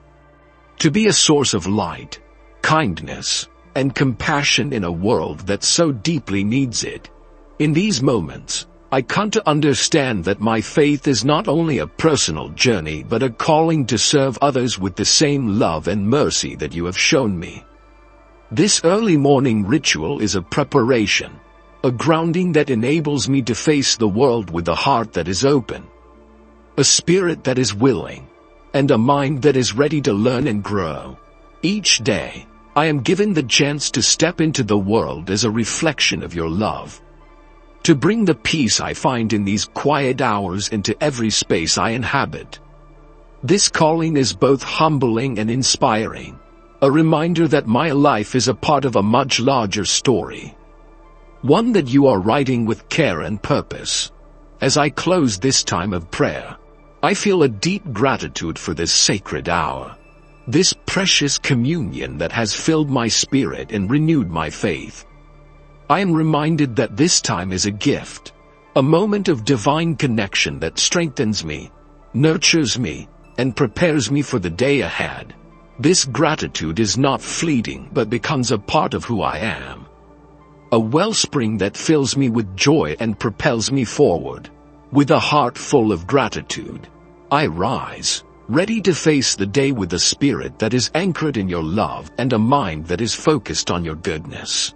to be a source of light, kindness, and compassion in a world that so deeply needs it. In these moments, I come to understand that my faith is not only a personal journey but a calling to serve others with the same love and mercy that you have shown me. This early morning ritual is a preparation, a grounding that enables me to face the world with a heart that is open, a spirit that is willing, and a mind that is ready to learn and grow. Each day, I am given the chance to step into the world as a reflection of your love, to bring the peace I find in these quiet hours into every space I inhabit. This calling is both humbling and inspiring, a reminder that my life is a part of a much larger story, one that you are writing with care and purpose. As I close this time of prayer, I feel a deep gratitude for this sacred hour, this precious communion that has filled my spirit and renewed my faith. I am reminded that this time is a gift, a moment of divine connection that strengthens me, nurtures me, and prepares me for the day ahead. This gratitude is not fleeting but becomes a part of who I am, a wellspring that fills me with joy and propels me forward. With a heart full of gratitude, I rise, ready to face the day with a spirit that is anchored in your love and a mind that is focused on your goodness.